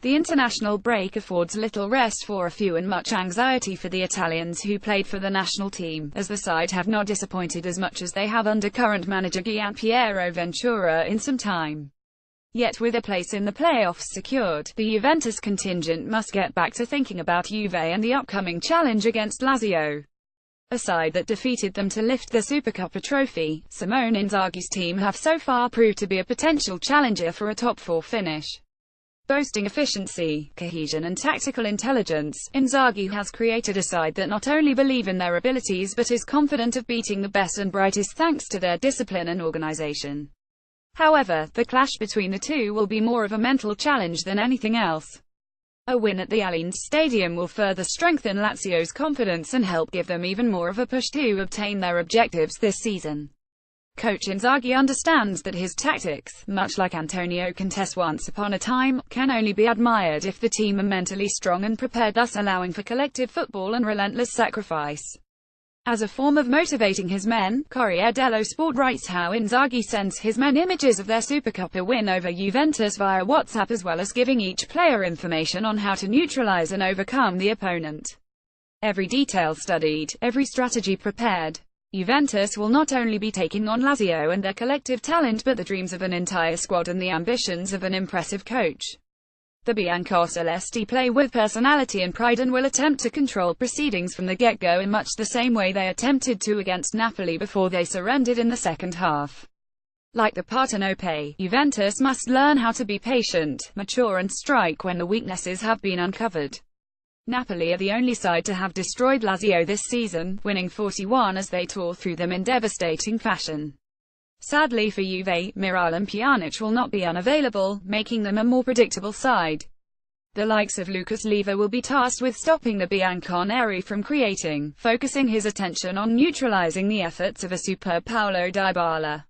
The international break affords little rest for a few and much anxiety for the Italians who played for the national team, as the side have not disappointed as much as they have under current manager Gianpiero Ventura in some time. Yet with a place in the playoffs secured, the Juventus contingent must get back to thinking about Juve and the upcoming challenge against Lazio, a side that defeated them to lift the Supercoppa trophy. Simone Inzaghi's team have so far proved to be a potential challenger for a top-4 finish. Boasting efficiency, cohesion and tactical intelligence, Inzaghi has created a side that not only believe in their abilities but is confident of beating the best and brightest thanks to their discipline and organization. However, the clash between the two will be more of a mental challenge than anything else. A win at the Allianz Stadium will further strengthen Lazio's confidence and help give them even more of a push to obtain their objectives this season. Coach Inzaghi understands that his tactics, much like Antonio Conte's once upon a time, can only be admired if the team are mentally strong and prepared, thus allowing for collective football and relentless sacrifice. As a form of motivating his men, Corriere dello Sport writes how Inzaghi sends his men images of their Supercoppa win over Juventus via WhatsApp, as well as giving each player information on how to neutralize and overcome the opponent. Every detail studied, every strategy prepared. Juventus will not only be taking on Lazio and their collective talent but the dreams of an entire squad and the ambitions of an impressive coach. The Biancocelesti play with personality and pride and will attempt to control proceedings from the get-go in much the same way they attempted to against Napoli before they surrendered in the second half. Like the Partenope, Juventus must learn how to be patient, mature and strike when the weaknesses have been uncovered. Napoli are the only side to have destroyed Lazio this season, winning 41 as they tore through them in devastating fashion. Sadly for Juve, Miral and Pjanic will not be unavailable, making them a more predictable side. The likes of Lucas Leiva will be tasked with stopping the Bianconeri from creating, focusing his attention on neutralizing the efforts of a superb Paulo Dybala.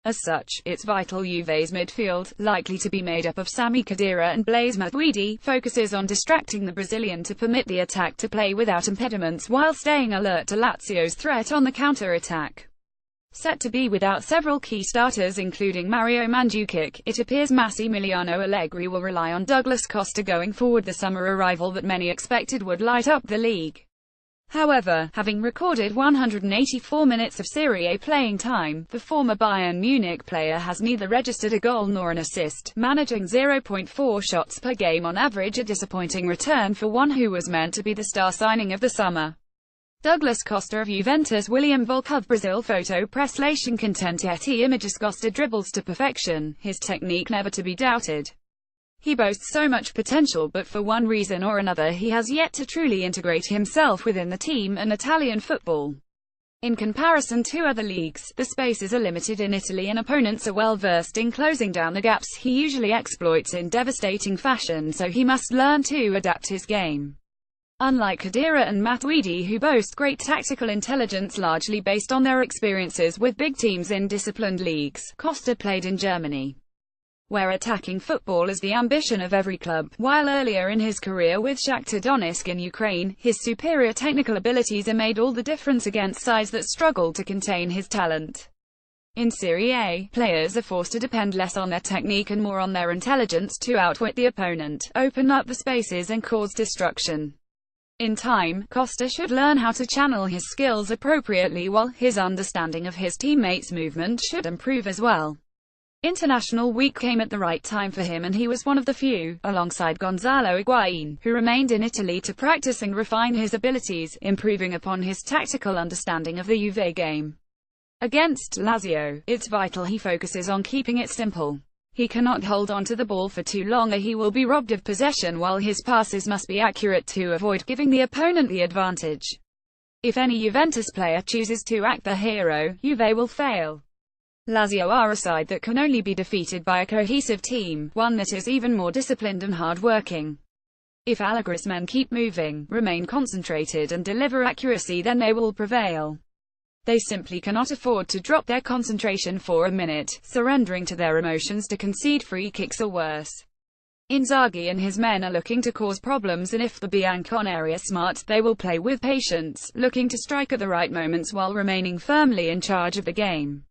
As such, it's vital Juve's midfield, likely to be made up of Sami Khedira and Blaise Matuidi, focuses on distracting the Brazilian to permit the attack to play without impediments while staying alert to Lazio's threat on the counter-attack. Set to be without several key starters including Mario Mandzukic, it appears Massimiliano Allegri will rely on Douglas Costa going forward, the summer arrival that many expected would light up the league. However, having recorded 184 minutes of Serie A playing time, the former Bayern Munich player has neither registered a goal nor an assist, managing 0.4 shots per game on average, a disappointing return for one who was meant to be the star signing of the summer. Douglas Costa of Juventus. William Volk of Brazil. Photo Preslation Contentietti images. Costa dribbles to perfection, his technique never to be doubted. He boasts so much potential, but for one reason or another he has yet to truly integrate himself within the team and Italian football. In comparison to other leagues, the spaces are limited in Italy and opponents are well versed in closing down the gaps he usually exploits in devastating fashion, so he must learn to adapt his game. Unlike Khedira and Matuidi, who boast great tactical intelligence largely based on their experiences with big teams in disciplined leagues, Costa played in Germany, where attacking football is the ambition of every club, while earlier in his career with Shakhtar Donetsk in Ukraine, his superior technical abilities made all the difference against sides that struggled to contain his talent. In Serie A, players are forced to depend less on their technique and more on their intelligence to outwit the opponent, open up the spaces and cause destruction. In time, Costa should learn how to channel his skills appropriately, while his understanding of his teammates' movement should improve as well. International week came at the right time for him and he was one of the few, alongside Gonzalo Higuain, who remained in Italy to practice and refine his abilities, improving upon his tactical understanding of the Juve game. Against Lazio, it's vital he focuses on keeping it simple. He cannot hold on to the ball for too long or he will be robbed of possession, while his passes must be accurate to avoid giving the opponent the advantage. If any Juventus player chooses to act the hero, Juve will fail. Lazio are a side that can only be defeated by a cohesive team, one that is even more disciplined and hard-working. If Allegri's men keep moving, remain concentrated and deliver accuracy, then they will prevail. They simply cannot afford to drop their concentration for a minute, surrendering to their emotions to concede free kicks or worse. Inzaghi and his men are looking to cause problems, and if the Bianconeri are smart, they will play with patience, looking to strike at the right moments while remaining firmly in charge of the game.